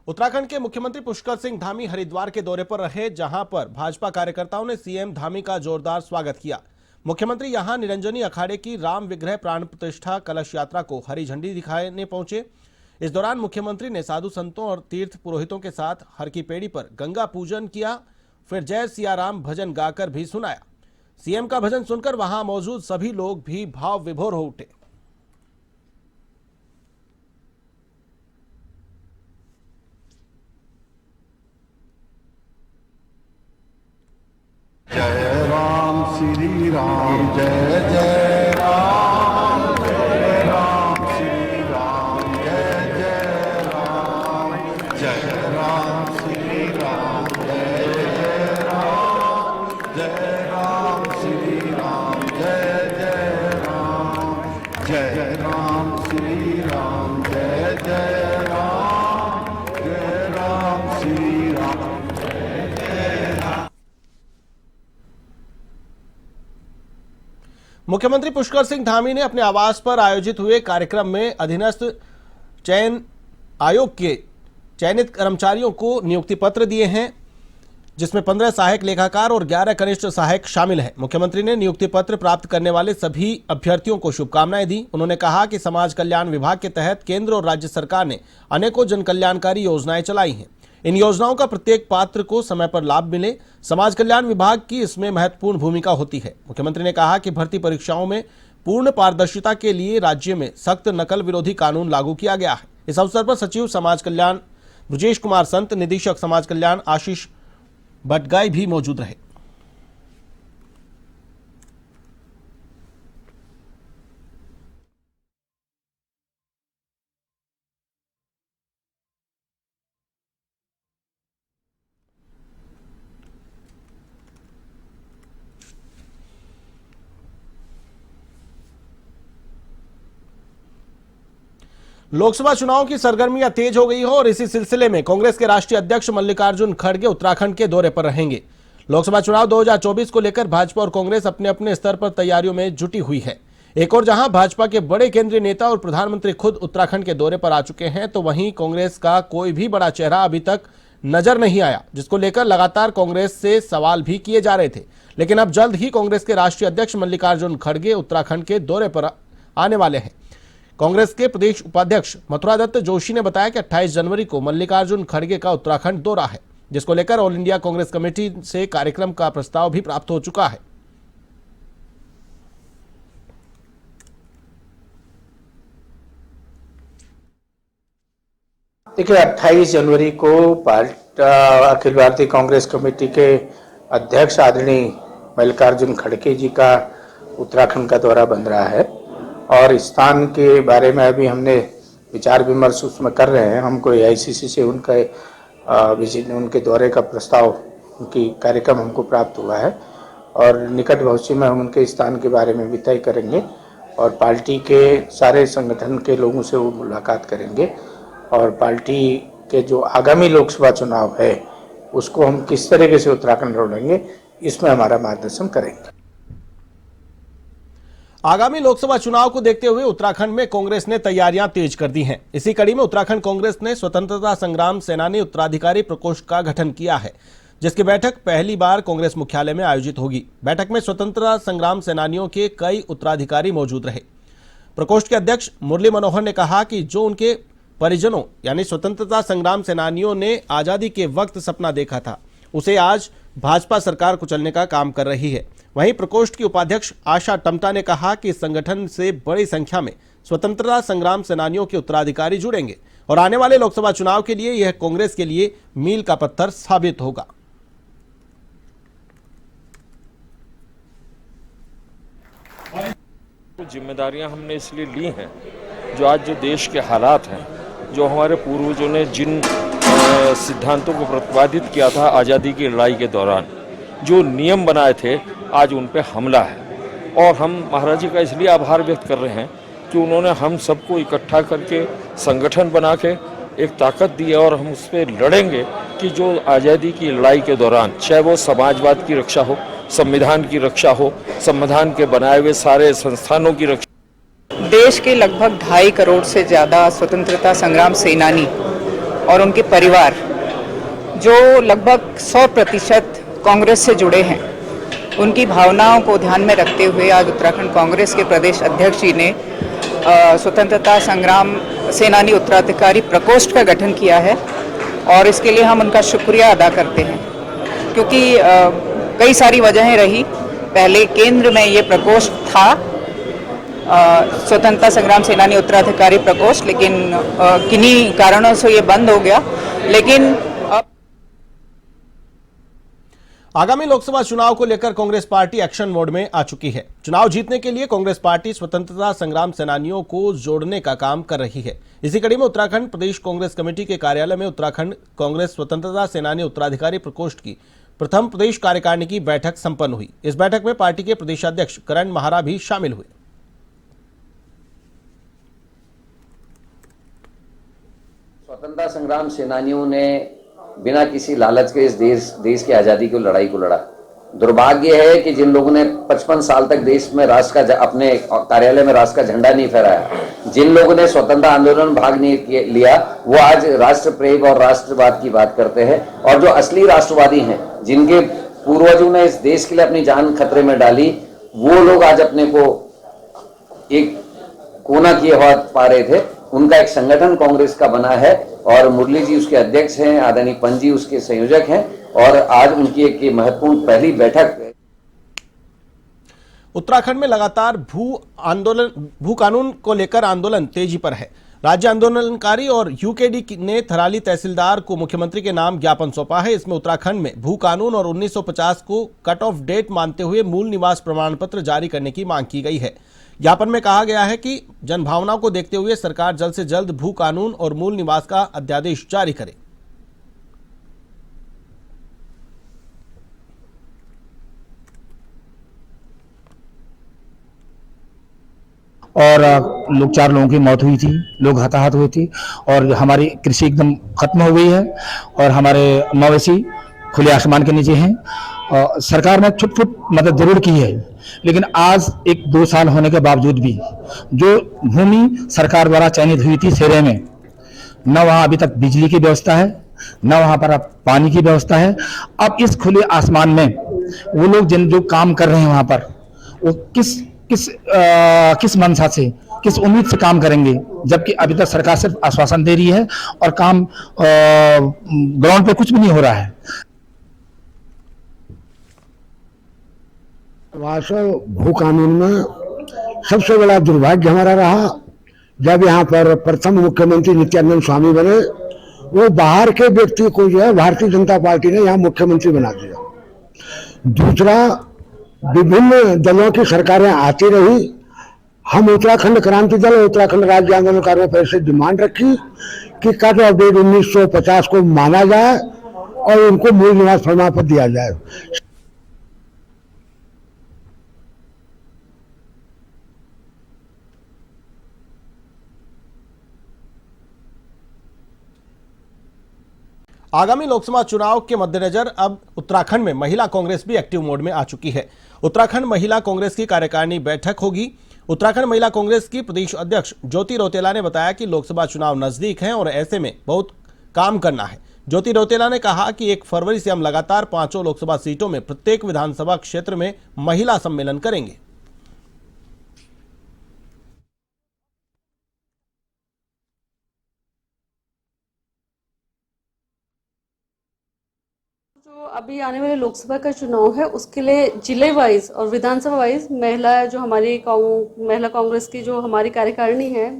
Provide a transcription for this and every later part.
उत्तराखंड के मुख्यमंत्री पुष्कर सिंह धामी हरिद्वार के दौरे पर रहे, जहां पर भाजपा कार्यकर्ताओं ने सीएम धामी का जोरदार स्वागत किया। मुख्यमंत्री यहां निरंजनी अखाड़े की राम विग्रह प्राण प्रतिष्ठा कलश यात्रा को हरी झंडी दिखाने पहुंचे। इस दौरान मुख्यमंत्री ने साधु संतों और तीर्थ पुरोहितों के साथ हर की पेड़ी पर गंगा पूजन किया, फिर जय सिया राम भजन गाकर भी सुनाया। सीएम का भजन सुनकर वहां मौजूद सभी लोग भी भाव विभोर हो उठे। जय राम श्री राम जय जय राम श्री राम जय जय राम श्री राम जय जय राम श्री राम जय जय राम श्री राम जय जय राम श्री राम। मुख्यमंत्री पुष्कर सिंह धामी ने अपने आवास पर आयोजित हुए कार्यक्रम में अधीनस्थ चयन आयोग के चयनित कर्मचारियों को नियुक्ति पत्र दिए हैं, जिसमें 15 सहायक लेखाकार और 11 कनिष्ठ सहायक शामिल हैं। मुख्यमंत्री ने नियुक्ति पत्र प्राप्त करने वाले सभी अभ्यर्थियों को शुभकामनाएं दी। उन्होंने कहा कि समाज कल्याण विभाग के तहत केंद्र और राज्य सरकार ने अनेकों जन कल्याणकारी योजनाएं चलाई हैं। इन योजनाओं का प्रत्येक पात्र को समय पर लाभ मिले, समाज कल्याण विभाग की इसमें महत्वपूर्ण भूमिका होती है। मुख्यमंत्री ने कहा कि भर्ती परीक्षाओं में पूर्ण पारदर्शिता के लिए राज्य में सख्त नकल विरोधी कानून लागू किया गया है। इस अवसर पर सचिव समाज कल्याण ब्रजेश कुमार संत, निदेशक समाज कल्याण आशीष भटगाई भी मौजूद रहे। लोकसभा चुनाव की सरगर्मियां तेज हो गई हो और इसी सिलसिले में कांग्रेस के राष्ट्रीय अध्यक्ष मल्लिकार्जुन खड़गे उत्तराखंड के दौरे पर रहेंगे। लोकसभा चुनाव 2024 को लेकर भाजपा और कांग्रेस अपने अपने स्तर पर तैयारियों में जुटी हुई है। एक और जहां भाजपा के बड़े केंद्रीय नेता और प्रधानमंत्री खुद उत्तराखंड के दौरे पर आ चुके हैं, तो वहीं कांग्रेस का कोई भी बड़ा चेहरा अभी तक नजर नहीं आया, जिसको लेकर लगातार कांग्रेस से सवाल भी किए जा रहे थे। लेकिन अब जल्द ही कांग्रेस के राष्ट्रीय अध्यक्ष मल्लिकार्जुन खड़गे उत्तराखंड के दौरे पर आने वाले हैं। कांग्रेस के प्रदेश उपाध्यक्ष मथुरा दत्त जोशी ने बताया कि 28 जनवरी को मल्लिकार्जुन खड़गे का उत्तराखंड दौरा है, जिसको लेकर ऑल इंडिया कांग्रेस कमेटी से कार्यक्रम का प्रस्ताव भी प्राप्त हो चुका है। देखिए, 28 जनवरी को अखिल भारतीय कांग्रेस कमेटी के अध्यक्ष आदरणीय मल्लिकार्जुन खड़गे जी का उत्तराखंड का दौरा बन रहा है और इस स्थान के बारे में अभी हमने विचार विमर्श उसमें कर रहे हैं। हमको AICC से उनके दौरे का प्रस्ताव, उनकी कार्यक्रम हमको प्राप्त हुआ है और निकट भविष्य में हम उनके स्थान के बारे में भी तय करेंगे और पार्टी के सारे संगठन के लोगों से वो मुलाकात करेंगे और पार्टी के जो आगामी लोकसभा चुनाव है उसको हम किस तरीके से उत्तराखंड लड़ेंगे, इसमें हमारा मार्गदर्शन करेंगे। आगामी लोकसभा चुनाव को देखते हुए उत्तराखंड में कांग्रेस ने तैयारियां तेज कर दी हैं। इसी कड़ी में उत्तराखंड कांग्रेस ने स्वतंत्रता संग्राम सेनानी उत्तराधिकारी प्रकोष्ठ का गठन किया है, जिसकी बैठक पहली बार कांग्रेस मुख्यालय में आयोजित होगी। बैठक में स्वतंत्रता संग्राम सेनानियों के कई उत्तराधिकारी मौजूद रहे। प्रकोष्ठ के अध्यक्ष मुरली मनोहर ने कहा कि जो उनके परिजनों यानी स्वतंत्रता संग्राम सेनानियों ने आजादी के वक्त सपना देखा था, उसे आज भाजपा सरकार कुचलने का काम कर रही है। वहीं प्रकोष्ठ की उपाध्यक्ष आशा टमटा ने कहा कि इस संगठन से बड़ी संख्या में स्वतंत्रता संग्राम सेनानियों के उत्तराधिकारी जुड़ेंगे और आने वाले लोकसभा चुनाव के लिए यह कांग्रेस के लिए मील का पत्थर साबित होगा। जिम्मेदारियां हमने इसलिए ली हैं, जो आज जो देश के हालात हैं, जो हमारे पूर्वजों ने जिन सिद्धांतों को प्रतिपादित किया था आज़ादी की लड़ाई के दौरान, जो नियम बनाए थे, आज उन पे हमला है। और हम महाराज जी का इसलिए आभार व्यक्त कर रहे हैं कि उन्होंने हम सबको इकट्ठा करके संगठन बना के एक ताकत दी है और हम उस पर लड़ेंगे कि जो आज़ादी की लड़ाई के दौरान, चाहे वो समाजवाद की रक्षा हो, संविधान की रक्षा हो, संविधान के बनाए हुए सारे संस्थानों की रक्षा। देश के लगभग 2.5 करोड़ से ज़्यादा स्वतंत्रता संग्राम सेनानी और उनके परिवार जो लगभग 100% कांग्रेस से जुड़े हैं, उनकी भावनाओं को ध्यान में रखते हुए आज उत्तराखंड कांग्रेस के प्रदेश अध्यक्ष जी ने स्वतंत्रता संग्राम सेनानी उत्तराधिकारी प्रकोष्ठ का गठन किया है और इसके लिए हम उनका शुक्रिया अदा करते हैं, क्योंकि कई सारी वजहें रही। पहले केंद्र में ये प्रकोष्ठ था, स्वतंत्रता संग्राम सेनानी उत्तराधिकारी प्रकोष्ठ, लेकिन किन्हीं कारणों से ये बंद हो गया। लेकिन आगामी लोकसभा चुनाव को लेकर कांग्रेस पार्टी एक्शन मोड में आ चुकी है। चुनाव जीतने के लिए कांग्रेस पार्टी स्वतंत्रता संग्राम सेनानियों को जोड़ने का काम कर रही है। इसी कड़ी में उत्तराखंड प्रदेश कांग्रेस कमेटी के कार्यालय में उत्तराखंड कांग्रेस स्वतंत्रता सेनानी उत्तराधिकारी प्रकोष्ठ की प्रथम प्रदेश कार्यकारिणी की बैठक संपन्न हुई। इस बैठक में पार्टी के प्रदेशाध्यक्ष करण महारा भी शामिल हुए। स्वतंत्रता संग्राम सेनानियों ने बिना किसी लालच के इस देश की आजादी की लड़ाई को लड़ा। दुर्भाग्य है कि जिन लोगों ने 55 साल तक देश में राष्ट्र का अपने कार्यालय में राष्ट्र का झंडा नहीं फहराया, जिन लोगों ने स्वतंत्रता आंदोलन में भाग नहीं लिया, वो आज राष्ट्र प्रेम और राष्ट्रवाद की बात करते हैं। और जो असली राष्ट्रवादी हैं, जिनके पूर्वजों ने इस देश के लिए अपनी जान खतरे में डाली, वो लोग आज अपने को एक कोना किए हुआ पा रहे थे। उनका एक संगठन कांग्रेस का बना है और मुरली जी उसके अध्यक्ष हैं, आदरणीय पंत जी उसके संयोजक हैं और आज उनकी एक महत्वपूर्ण पहली बैठक। उत्तराखंड में लगातार भू कानून को लेकर आंदोलन तेजी पर है। राज्य आंदोलनकारी और यूकेडी ने थराली तहसीलदार को मुख्यमंत्री के नाम ज्ञापन सौंपा है। इसमें उत्तराखंड में भू कानून और 1950 को कट ऑफ डेट मानते हुए मूल निवास प्रमाण पत्र जारी करने की मांग की गई है। ज्ञापन में कहा गया है कि जनभावनाओं को देखते हुए सरकार जल्द से जल्द भू कानून और मूल निवास का अध्यादेश जारी करे। और लोग 4 लोगों की मौत हुई थी, लोग हताहत हुए थे और हमारी कृषि एकदम खत्म हो गई है और हमारे मवेशी खुले आसमान के नीचे हैं। सरकार ने छुट मदद जरूर की है, लेकिन आज 1-2 साल होने के बावजूद भी जो भूमि सरकार द्वारा चयनित हुई थी सेरे में, न वहाँ अभी तक बिजली की व्यवस्था है, न वहाँ पर अब पानी की व्यवस्था है। अब इस खुले आसमान में वो लोग जो काम कर रहे हैं वहाँ पर, वो किस मंशा से, किस उम्मीद से काम करेंगे, जबकि अभी तक सरकार सिर्फ आश्वासन दे रही है और काम ग्राउंड पे कुछ भी नहीं हो रहा है। वास्तव भू कानून में सबसे बड़ा दुर्भाग्य हमारा रहा जब यहाँ पर प्रथम मुख्यमंत्री नित्यानंद स्वामी बने। वो बाहर के व्यक्ति को जो है भारतीय जनता पार्टी ने यहाँ मुख्यमंत्री बना दिया। दूसरा, विभिन्न दलों की सरकारें आती रही। हम उत्तराखंड क्रांति दल और उत्तराखंड राज्य आंदोलनकारियों पर ऐसे डिमांड रखी कि कट ऑफ डेट 1950 को माना जाए और उनको मूल निवास प्रमाण पत्र दिया जाए। आगामी लोकसभा चुनाव के मद्देनजर अब उत्तराखंड में महिला कांग्रेस भी एक्टिव मोड में आ चुकी है। उत्तराखंड महिला कांग्रेस की कार्यकारिणी बैठक होगी। उत्तराखंड महिला कांग्रेस की प्रदेश अध्यक्ष ज्योति रौतेला ने बताया कि लोकसभा चुनाव नजदीक हैं और ऐसे में बहुत काम करना है। ज्योति रौतेला ने कहा कि 1 फरवरी से हम लगातार 5 लोकसभा सीटों में प्रत्येक विधानसभा क्षेत्र में महिला सम्मेलन करेंगे। जो अभी आने वाले लोकसभा का चुनाव है उसके लिए जिले वाइज और विधानसभा वाइज महिला जो हमारी महिला कांग्रेस की जो हमारी कार्यकारिणी है,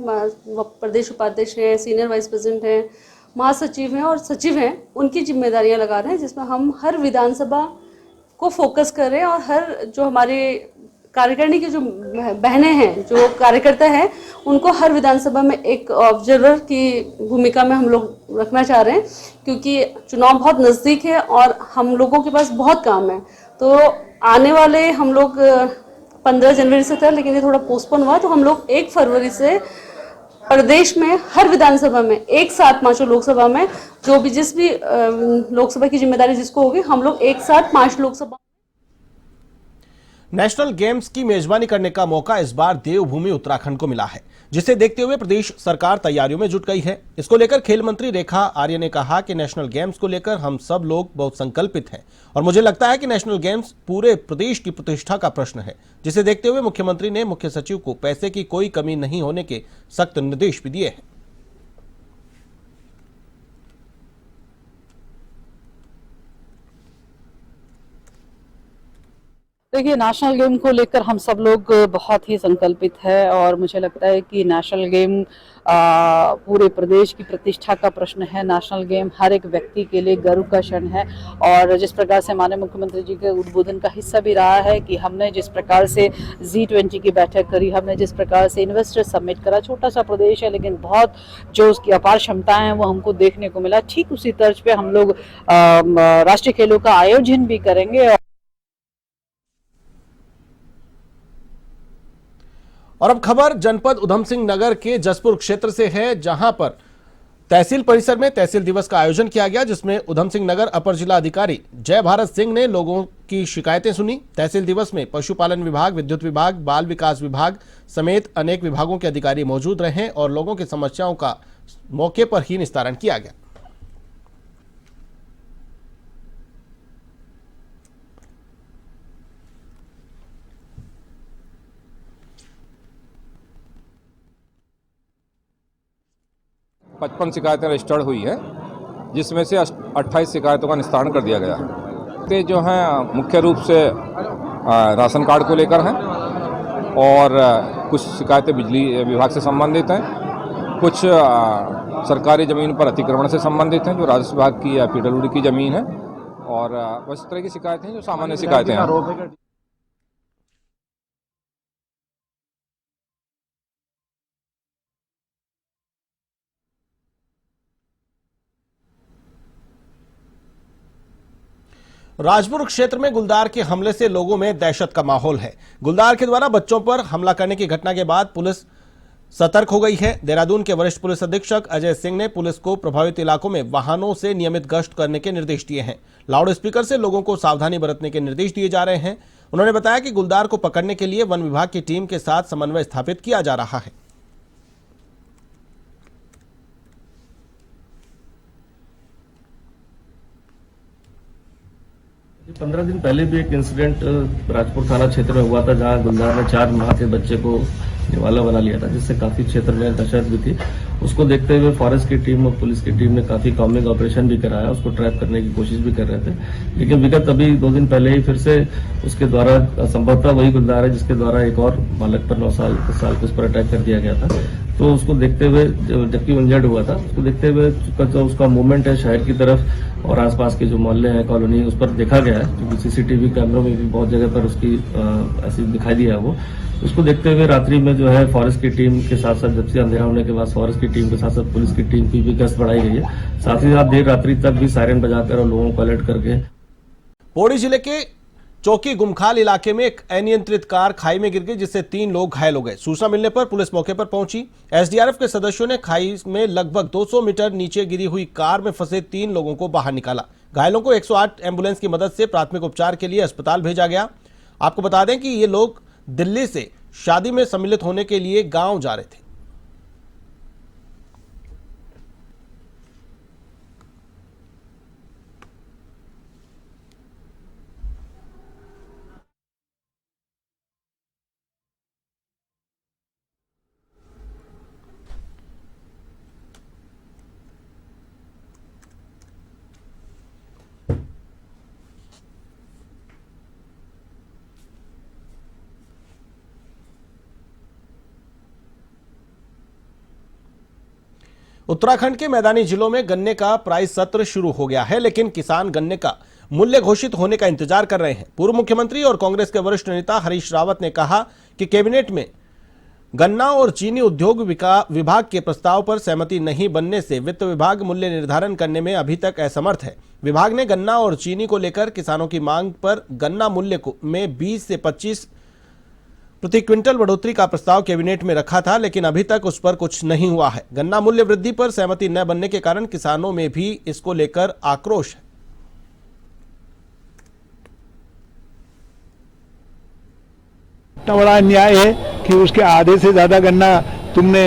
प्रदेश उपाध्यक्ष हैं, सीनियर वाइस प्रेसिडेंट हैं, महासचिव हैं और सचिव हैं, उनकी जिम्मेदारियां लगा रहे हैं, जिसमें हम हर विधानसभा को फोकस कर रहे हैं और हर जो हमारे कार्यकारिणी की जो बहनें हैं, जो कार्यकर्ता हैं, उनको हर विधानसभा में एक ऑब्जर्वर की भूमिका में हम लोग रखना चाह रहे हैं, क्योंकि चुनाव बहुत नज़दीक है और हम लोगों के पास बहुत काम है। तो आने वाले हम लोग 15 जनवरी से था, लेकिन ये थोड़ा पोस्टपोन हुआ, तो हम लोग 1 फरवरी से प्रदेश में हर विधानसभा में एक साथ 5 लोकसभा में जो भी जिस भी लोकसभा की जिम्मेदारी जिसको होगी, हम लोग एक साथ 5 लोकसभा। नेशनल गेम्स की मेजबानी करने का मौका इस बार देवभूमि उत्तराखंड को मिला है, जिसे देखते हुए प्रदेश सरकार तैयारियों में जुट गई है। इसको लेकर खेल मंत्री रेखा आर्य ने कहा कि नेशनल गेम्स को लेकर हम सब लोग बहुत संकल्पित हैं और मुझे लगता है कि नेशनल गेम्स पूरे प्रदेश की प्रतिष्ठा का प्रश्न है, जिसे देखते हुए मुख्यमंत्री ने मुख्य सचिव को पैसे की कोई कमी नहीं होने के सख्त निर्देश भी दिए हैं। देखिए, नेशनल गेम को लेकर हम सब लोग बहुत ही संकल्पित है और मुझे लगता है कि नेशनल गेम पूरे प्रदेश की प्रतिष्ठा का प्रश्न है। नेशनल गेम हर एक व्यक्ति के लिए गर्व का क्षण है और जिस प्रकार से माननीय मुख्यमंत्री जी के उद्बोधन का हिस्सा भी रहा है कि हमने जिस प्रकार से G20 की बैठक करी, हमने जिस प्रकार से इन्वेस्टर समिट करा, छोटा सा प्रदेश है लेकिन बहुत जो उसकी अपार क्षमताएं हैं वो हमको देखने को मिला। ठीक उसी तर्ज पे हम लोग राष्ट्रीय खेलों का आयोजन भी करेंगे। और अब खबर जनपद उधम सिंह नगर के जसपुर क्षेत्र से है, जहां पर तहसील परिसर में तहसील दिवस का आयोजन किया गया, जिसमें उधम सिंह नगर अपर जिला अधिकारी जय भारत सिंह ने लोगों की शिकायतें सुनी। तहसील दिवस में पशुपालन विभाग, विद्युत विभाग, बाल विकास विभाग समेत अनेक विभागों के अधिकारी मौजूद रहे और लोगों की समस्याओं का मौके पर ही निस्तारण किया गया। पचपन शिकायतें रजिस्टर्ड हुई है, जिसमें से 28 शिकायतों का निस्तारण कर दिया गया। ते जो हैं मुख्य रूप से राशन कार्ड को लेकर हैं और कुछ शिकायतें बिजली विभाग से संबंधित हैं, कुछ सरकारी ज़मीन पर अतिक्रमण से संबंधित हैं जो राजस्व विभाग की या PWD की ज़मीन है, और बस इस तरह की शिकायतें हैं जो सामान्य शिकायतें हैं। राजपुर क्षेत्र में गुलदार के हमले से लोगों में दहशत का माहौल है। गुलदार के द्वारा बच्चों पर हमला करने की घटना के बाद पुलिस सतर्क हो गई है। देहरादून के वरिष्ठ पुलिस अधीक्षक अजय सिंह ने पुलिस को प्रभावित इलाकों में वाहनों से नियमित गश्त करने के निर्देश दिए हैं। लाउड स्पीकर से लोगों को सावधानी बरतने के निर्देश दिए जा रहे हैं। उन्होंने बताया कि गुलदार को पकड़ने के लिए वन विभाग की टीम के साथ समन्वय स्थापित किया जा रहा है। 15 दिन पहले भी एक इंसिडेंट राजपुर थाना क्षेत्र में हुआ था, जहां गुलदार ने 4 माह के बच्चे को निवाला बना लिया था, जिससे काफी क्षेत्र में दहशत भी थी। उसको देखते हुए फॉरेस्ट की टीम और पुलिस की टीम ने काफी कॉम्बिंग ऑपरेशन भी कराया, उसको ट्रैप करने की कोशिश भी कर रहे थे। लेकिन विगत अभी 2 दिन पहले ही फिर से उसके द्वारा संभवतः वही गुलदार है जिसके द्वारा एक और बालक पर 9 साल को उस पर अटैक कर दिया गया था। तो उसको देखते हुए, जबकि इंजर्ड हुआ था, उसको देखते हुए जो उसका मूवमेंट है शहर की तरफ और आसपास के जो मोहल्ले हैं, कॉलोनी, उस पर देखा गया है, क्योंकि सीसीटीवी कैमरों में भी बहुत जगह पर उसकी ऐसी दिखाई दिया है। वो उसको देखते हुए रात्रि में जो है फॉरेस्ट की टीम के साथ साथ, जब से अंधेरा होने के बाद फॉरेस्ट की टीम के साथ साथ पुलिस की टीम की भी गश्त बढ़ाई गई है। साथ ही साथ देर रात्रि तक भी सायरन बजाकर और लोगों को अलर्ट करके। पौड़ी जिले के चौकी गुमखाल इलाके में एक अनियंत्रित कार खाई में गिर गई, जिससे 3 लोग घायल हो गए। सूचना मिलने पर पुलिस मौके पर पहुंची। एसडीआरएफ के सदस्यों ने खाई में लगभग 200 मीटर नीचे गिरी हुई कार में फंसे 3 लोगों को बाहर निकाला। घायलों को 108 एम्बुलेंस की मदद से प्राथमिक उपचार के लिए अस्पताल भेजा गया। आपको बता दें कि ये लोग दिल्ली से शादी में सम्मिलित होने के लिए गांव जा रहे थे। उत्तराखंड के मैदानी जिलों में गन्ने का प्राइस सत्र शुरू हो गया है, लेकिन किसान गन्ने का मूल्य घोषित होने का इंतजार कर रहे हैं। पूर्व मुख्यमंत्री और कांग्रेस के वरिष्ठ नेता हरीश रावत ने कहा कि कैबिनेट में गन्ना और चीनी उद्योग विभाग के प्रस्ताव पर सहमति नहीं बनने से वित्त विभाग मूल्य निर्धारण करने में अभी तक असमर्थ है। विभाग ने गन्ना और चीनी को लेकर किसानों की मांग पर गन्ना मूल्य में 20 से 25 प्रति क्विंटल बढ़ोतरी का प्रस्ताव कैबिनेट में रखा था, लेकिन अभी तक उस पर कुछ नहीं हुआ है। गन्ना मूल्य वृद्धि पर सहमति न बनने के कारण किसानों में भी इसको लेकर आक्रोश है। इतना बड़ा अन्याय है कि उसके आधे से ज्यादा गन्ना तुमने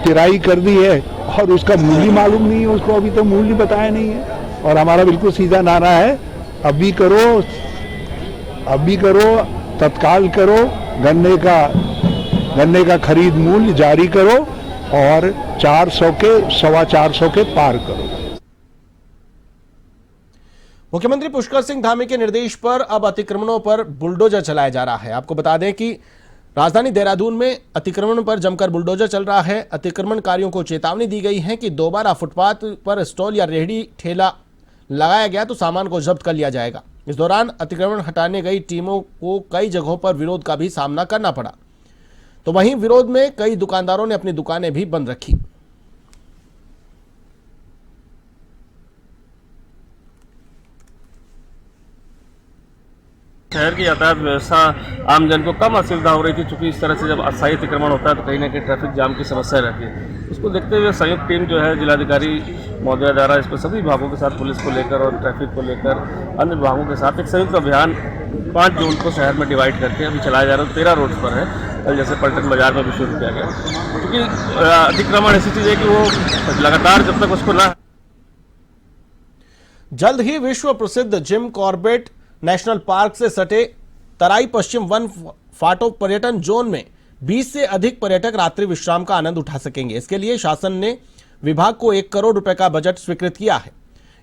पिराई कर दी है और उसका मूल्य मालूम नहीं है, उसको अभी तो मूल्य बताया नहीं है। और हमारा बिल्कुल सीधा नारा है, अभी करो, तत्काल करो, गन्ने का खरीद मूल्य जारी करो और 400 के 425 के पार करो। मुख्यमंत्री पुष्कर सिंह धामी के निर्देश पर अब अतिक्रमणों पर बुलडोजर चलाया जा रहा है। आपको बता दें कि राजधानी देहरादून में अतिक्रमण पर जमकर बुलडोजर चल रहा है। अतिक्रमणकारियों को चेतावनी दी गई है कि दोबारा फुटपाथ पर स्टॉल या रेहड़ी ठेला लगाया गया तो सामान को जब्त कर लिया जाएगा। इस दौरान अतिक्रमण हटाने गई टीमों को कई जगहों पर विरोध का भी सामना करना पड़ा, तो वहीं विरोध में कई दुकानदारों ने अपनी दुकानें भी बंद रखी। शहर की यातायात व्यवस्था आमजन को कम असुविधा हो रही थी, चूंकि इस तरह से जब अस्थायी अतिक्रमण होता है तो कहीं ना कहीं ट्रैफिक जाम की समस्या रहती है। उसको देखते हुए संयुक्त टीम जो है जिलाधिकारी महोदय द्वारा इस पर सभी विभागों के साथ, पुलिस को लेकर और ट्रैफिक को लेकर अन्य विभागों के साथ एक संयुक्त अभियान 5 जून को शहर में डिवाइड करके अभी चलाया जा रहा है। 13 रोड्स पर है, कल जैसे पलटन बाजार में भी शुरू किया गया, क्योंकि अतिक्रमण ऐसी चीज़ है कि वो लगातार जब तक उसको ना। जल्द ही विश्व प्रसिद्ध जिम कॉर्बेट नेशनल पार्क से सटे तराई पश्चिम वन फाटो पर्यटन जोन में 20 से अधिक पर्यटक रात्रि विश्राम का आनंद उठा सकेंगे। इसके लिए शासन ने विभाग को 1 करोड़ रुपए का बजट स्वीकृत किया है।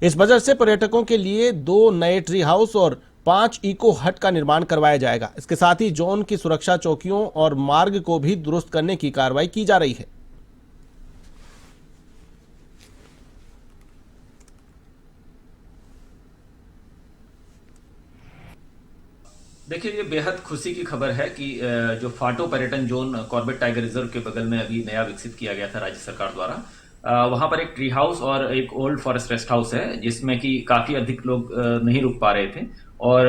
इस बजट से पर्यटकों के लिए 2 नए ट्री हाउस और 5 इको हट का निर्माण करवाया जाएगा। इसके साथ ही जोन की सुरक्षा चौकियों और मार्ग को भी दुरुस्त करने की कार्रवाई की जा रही है। देखिए, ये बेहद खुशी की खबर है कि जो फाटो पर्यटन जोन कॉर्बेट टाइगर रिजर्व के बगल में अभी नया विकसित किया गया था राज्य सरकार द्वारा, वहां पर एक ट्री हाउस और एक ओल्ड फॉरेस्ट रेस्ट हाउस है, जिसमें कि काफी अधिक लोग नहीं रुक पा रहे थे और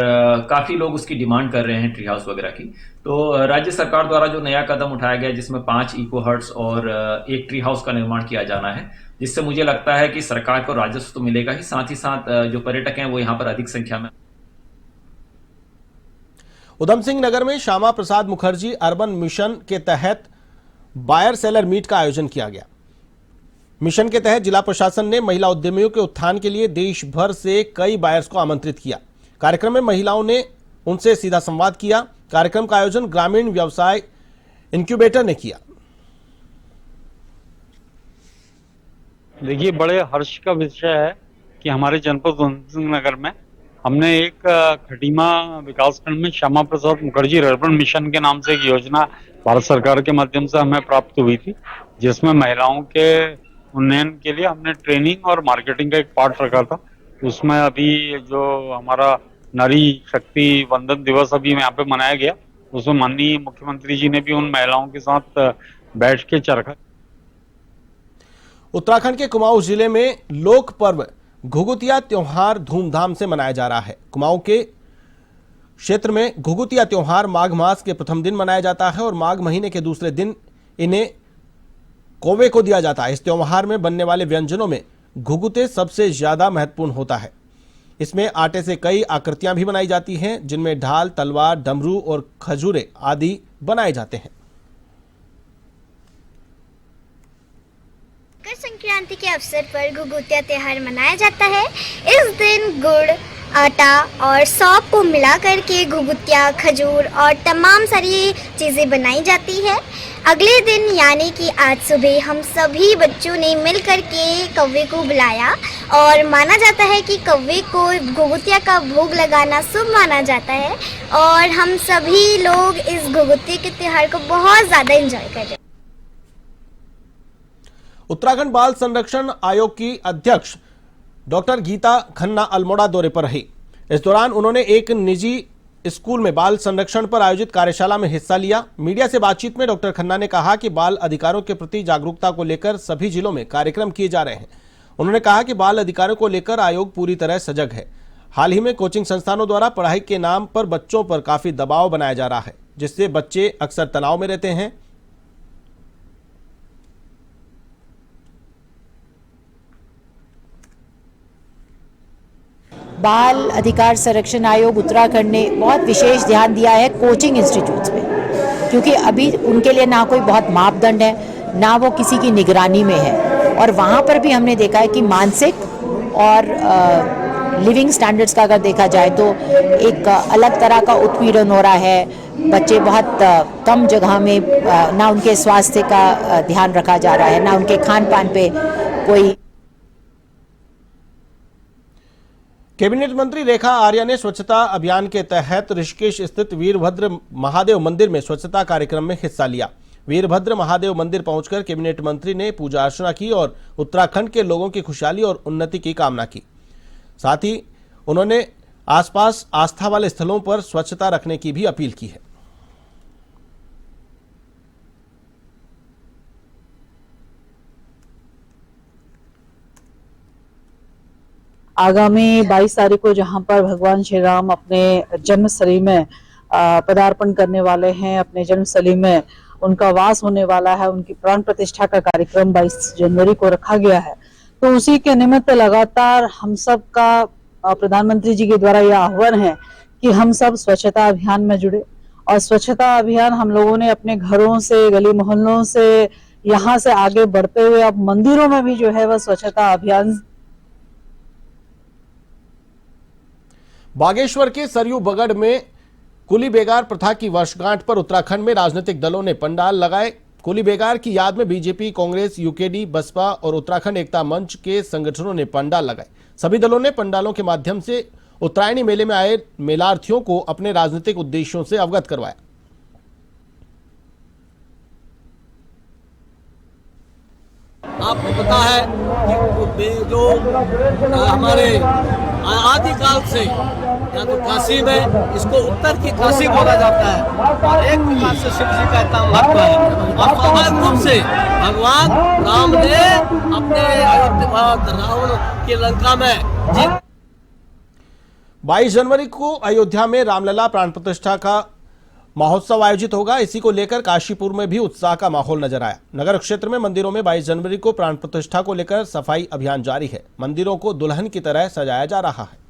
काफी लोग उसकी डिमांड कर रहे हैं ट्री हाउस वगैरह की। तो राज्य सरकार द्वारा जो नया कदम उठाया गया, जिसमें 5 इको हट्स और एक ट्री हाउस का निर्माण किया जाना है, जिससे मुझे लगता है कि सरकार को राजस्व तो मिलेगा ही, साथ ही साथ जो पर्यटक हैं वो यहाँ पर अधिक संख्या में। उधम सिंह नगर में श्यामा प्रसाद मुखर्जी अर्बन मिशन के तहत बायर सेलर मीट का आयोजन किया गया। मिशन के तहत जिला प्रशासन ने महिला उद्यमियों के उत्थान के लिए देश भर से कई बायर्स को आमंत्रित किया। कार्यक्रम में महिलाओं ने उनसे सीधा संवाद किया। कार्यक्रम का आयोजन ग्रामीण व्यवसाय इंक्यूबेटर ने किया। देखिए, बड़े हर्ष का विषय है कि हमारे जनपद उधम सिंह नगर में हमने एक खटीमा विकासखंड में श्यामा प्रसाद मुखर्जी अर्बन मिशन के नाम से एक योजना भारत सरकार के माध्यम से हमें प्राप्त हुई थी, जिसमें महिलाओं के उन्नयन के लिए हमने ट्रेनिंग और मार्केटिंग का एक पार्ट रखा था। उसमें अभी जो हमारा नारी शक्ति वंदन दिवस अभी यहाँ पे मनाया गया, उसमें माननीय मुख्यमंत्री जी ने भी उन महिलाओं के साथ बैठ के चरखा। उत्तराखंड के कुमाऊं जिले में लोक पर्व घुघुतिया त्योहार धूमधाम से मनाया जा रहा है। कुमाऊं के क्षेत्र में घुघुतिया त्योहार माघ मास के प्रथम दिन मनाया जाता है और माघ महीने के दूसरे दिन इन्हें कौवे को दिया जाता है। इस त्योहार में बनने वाले व्यंजनों में घुघुते सबसे ज्यादा महत्वपूर्ण होता है। इसमें आटे से कई आकृतियां भी बनाई जाती हैं, जिनमें ढाल, तलवार, डमरू और खजूरे आदि बनाए जाते हैं। मकर संक्रांति के अवसर पर घुघुतिया त्योहार मनाया जाता है। इस दिन गुड़, आटा और सौंफ को मिला करके घुघुतिया, खजूर और तमाम सारी चीज़ें बनाई जाती है। अगले दिन यानी कि आज सुबह हम सभी बच्चों ने मिल करके कौवे को बुलाया और माना जाता है कि कौवे को घुघुतिया का भोग लगाना शुभ माना जाता है और हम सभी लोग इस घुघुतिया के त्योहार को बहुत ज़्यादा एंजॉय कर रहे हैं। उत्तराखंड बाल संरक्षण आयोग की अध्यक्ष डॉक्टर गीता खन्ना अल्मोड़ा दौरे पर रही। इस दौरान उन्होंने एक निजी स्कूल में बाल संरक्षण पर आयोजित कार्यशाला में हिस्सा लिया। मीडिया से बातचीत में डॉक्टर खन्ना ने कहा कि बाल अधिकारों के प्रति जागरूकता को लेकर सभी जिलों में कार्यक्रम किए जा रहे हैं। उन्होंने कहा कि बाल अधिकारों को लेकर आयोग पूरी तरह सजग है। हाल ही में कोचिंग संस्थानों द्वारा पढ़ाई के नाम पर बच्चों पर काफी दबाव बनाया जा रहा है, जिससे बच्चे अक्सर तनाव में रहते हैं। बाल अधिकार संरक्षण आयोग उत्तराखंड ने बहुत विशेष ध्यान दिया है कोचिंग इंस्टीट्यूट्स में। क्योंकि अभी उनके लिए ना कोई बहुत मापदंड है, ना वो किसी की निगरानी में है। और वहाँ पर भी हमने देखा है कि मानसिक और लिविंग स्टैंडर्ड्स का अगर देखा जाए तो एक अलग तरह का उत्पीड़न हो रहा है। बच्चे बहुत कम जगह में, ना उनके स्वास्थ्य का ध्यान रखा जा रहा है, ना उनके खान पान पे कोई। कैबिनेट मंत्री रेखा आर्या ने स्वच्छता अभियान के तहत ऋषिकेश स्थित वीरभद्र महादेव मंदिर में स्वच्छता कार्यक्रम में हिस्सा लिया। वीरभद्र महादेव मंदिर पहुंचकर कैबिनेट मंत्री ने पूजा अर्चना की और उत्तराखंड के लोगों की खुशहाली और उन्नति की कामना की। साथ ही उन्होंने आसपास आस्था वाले स्थलों पर स्वच्छता रखने की भी अपील की है। आगामी 22 तारीख को जहां पर भगवान श्री राम अपने जन्मस्थली में पदार्पण करने वाले हैं, अपने जन्मस्थली में उनका वास होने वाला है, उनकी प्राण प्रतिष्ठा का कार्यक्रम 22 जनवरी को रखा गया है। तो उसी के निमित्त लगातार हम सब का प्रधानमंत्री जी के द्वारा यह आह्वान है कि हम सब स्वच्छता अभियान में जुड़े। और स्वच्छता अभियान हम लोगों ने अपने घरों से, गली मोहल्लों से, यहाँ से आगे बढ़ते हुए अब मंदिरों में भी जो है वह स्वच्छता अभियान। बागेश्वर के सरयू बगड़ में कुली बेगार प्रथा की वर्षगांठ पर उत्तराखंड में राजनीतिक दलों ने पंडाल लगाए। कुली बेगार की याद में बीजेपी, कांग्रेस, यूकेडी, बसपा और उत्तराखंड एकता मंच के संगठनों ने पंडाल लगाए। सभी दलों ने पंडालों के माध्यम से उत्तरायणी मेले में आए मेलार्थियों को अपने राजनीतिक उद्देश्यों से अवगत करवाया। आपको पता है कि जो हमारे आदिकाल से या तो काशी में इसको उत्तर की काशी बोला जाता है और एक प्रकार से शिव जी का इतना महत्व है। और स्वाभाविक रूप से भगवान राम ने अपने रावण की लंका में 22 जनवरी को अयोध्या में रामलला प्राण प्रतिष्ठा का महोत्सव आयोजित होगा। इसी को लेकर काशीपुर में भी उत्साह का माहौल नजर आया। नगर क्षेत्र में मंदिरों में 22 जनवरी को प्राण प्रतिष्ठा को लेकर सफाई अभियान जारी है। मंदिरों को दुल्हन की तरह सजाया जा रहा है।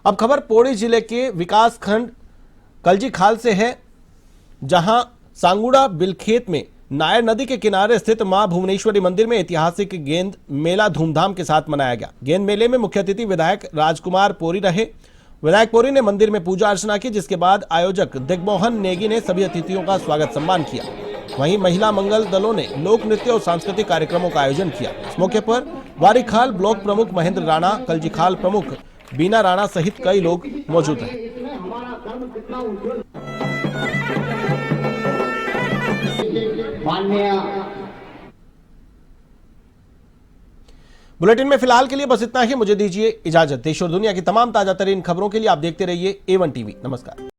अब खबर पौड़ी जिले के विकास खंड कलजी खाल से है, जहां सांगुड़ा बिलखेत में नायर नदी के किनारे स्थित मां भुवनेश्वरी मंदिर में ऐतिहासिक गेंद मेला धूमधाम के साथ मनाया गया। गेंद मेले में मुख्य अतिथि विधायक राजकुमार पोरी रहे। विधायक पोरी ने मंदिर में पूजा अर्चना की, जिसके बाद आयोजक दिग्मोहन नेगी ने सभी अतिथियों का स्वागत सम्मान किया। वहीं महिला मंगल दलों ने लोक नृत्य और सांस्कृतिक कार्यक्रमों का आयोजन किया। इस मौके पर वारीखाल ब्लॉक प्रमुख महेंद्र राणा, कलजीखाल प्रमुख बीना राणा सहित कई लोग मौजूद रहे। बुलेटिन में फिलहाल के लिए बस इतना ही। मुझे दीजिए इजाजत। देश और दुनिया की तमाम ताजा तरीन खबरों के लिए आप देखते रहिए A1 टीवी। नमस्कार।